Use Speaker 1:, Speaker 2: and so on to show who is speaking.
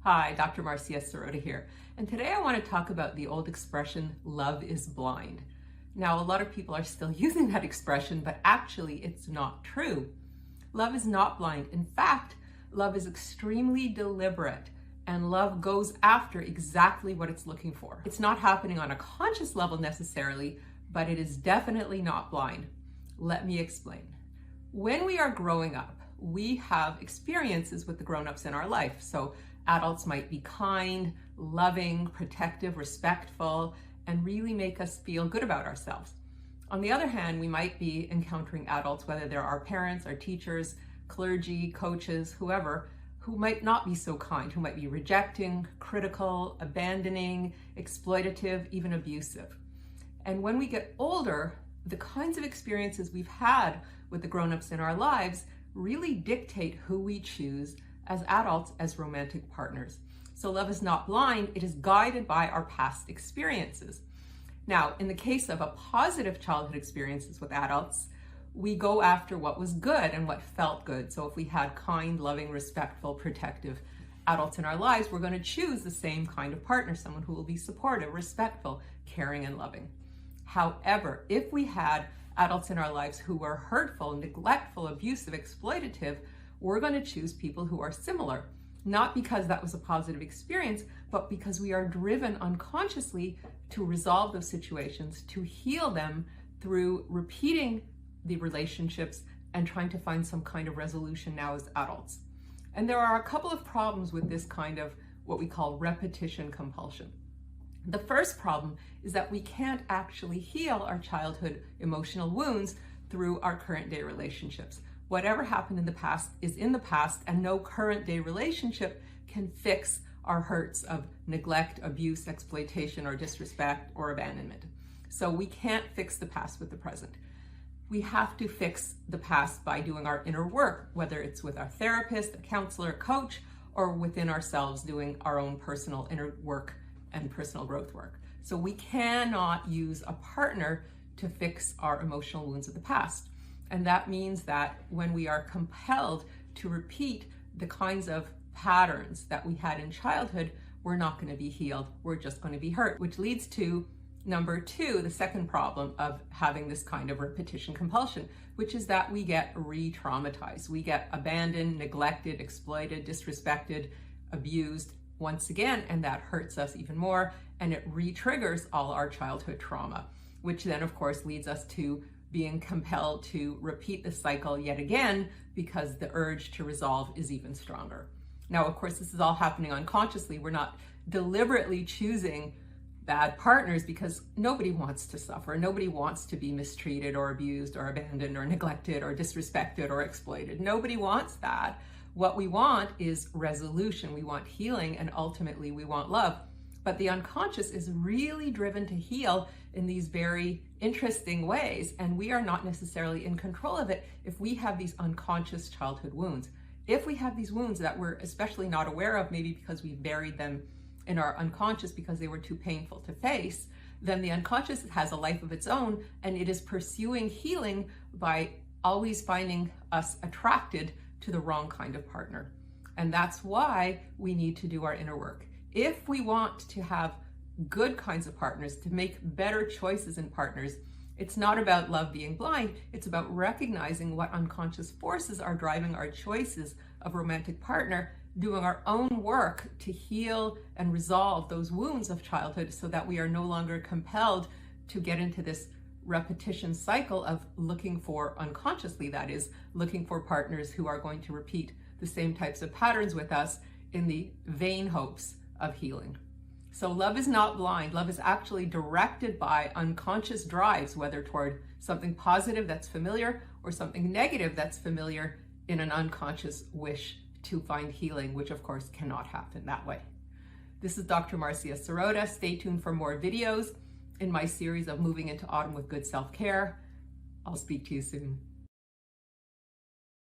Speaker 1: Hi, Dr. Marcia Sirota here, and today I want to talk about the old expression, love is blind. Now, a lot of people are still using that expression, but actually it's not true. Love is not blind. In fact, love is extremely deliberate, and love goes after exactly what it's looking for. It's not happening on a conscious level necessarily, but it is definitely not blind. Let me explain. When we are growing up, we have experiences with the grown-ups in our life. So adults might be kind, loving, protective, respectful, and really make us feel good about ourselves. On the other hand, we might be encountering adults, whether they're our parents, our teachers, clergy, coaches, whoever, who might not be so kind, who might be rejecting, critical, abandoning, exploitative, even abusive. And when we get older, the kinds of experiences we've had with the grown-ups in our lives really dictate who we choose as adults, as romantic partners. So love is not blind, it is guided by our past experiences. Now, in the case of a positive childhood experiences with adults, we go after what was good and what felt good. So if we had kind, loving, respectful, protective adults in our lives, we're going to choose the same kind of partner, someone who will be supportive, respectful, caring, and loving. However, if we had adults in our lives who were hurtful, neglectful, abusive, exploitative, we're going to choose people who are similar, not because that was a positive experience, but because we are driven unconsciously to resolve those situations, to heal them through repeating the relationships and trying to find some kind of resolution now as adults. And there are a couple of problems with this kind of what we call repetition compulsion. The first problem is that we can't actually heal our childhood emotional wounds through our current day relationships. Whatever happened in the past is in the past, and no current day relationship can fix our hurts of neglect, abuse, exploitation, or disrespect, or abandonment. So we can't fix the past with the present. We have to fix the past by doing our inner work, whether it's with our therapist, a counselor, a coach, or within ourselves doing our own personal inner work and personal growth work. So we cannot use a partner to fix our emotional wounds of the past. And that means that when we are compelled to repeat the kinds of patterns that we had in childhood, we're not going to be healed. We're just going to be hurt, which leads to number two, the second problem of having this kind of repetition compulsion, which is that we get re-traumatized. We get abandoned, neglected, exploited, disrespected, abused once again, and that hurts us even more, and it re-triggers all our childhood trauma, which then of course leads us to being compelled to repeat the cycle yet again because the urge to resolve is even stronger. Now, of course, this is all happening unconsciously. We're not deliberately choosing bad partners because nobody wants to suffer. Nobody wants to be mistreated or abused or abandoned or neglected or disrespected or exploited. Nobody wants that. What we want is resolution. We want healing, and ultimately we want love. But the unconscious is really driven to heal in these very interesting ways, and we are not necessarily in control of it if we have these unconscious childhood wounds. If we have these wounds that we're especially not aware of, maybe because we buried them in our unconscious because they were too painful to face, then the unconscious has a life of its own, and it is pursuing healing by always finding us attracted to the wrong kind of partner. And that's why we need to do our inner work. If we want to have good kinds of partners, to make better choices in partners, it's not about love being blind, it's about recognizing what unconscious forces are driving our choices of romantic partner, doing our own work to heal and resolve those wounds of childhood so that we are no longer compelled to get into this repetition cycle of looking for, unconsciously that is, looking for partners who are going to repeat the same types of patterns with us in the vain hopes of healing. So love is not blind. Love is actually directed by unconscious drives, whether toward something positive that's familiar or something negative that's familiar, in an unconscious wish to find healing, which of course cannot happen that way. This is Dr. Marcia Sirota. Stay tuned for more videos in my series of Moving into Autumn with Good Self-Care. I'll speak to you soon.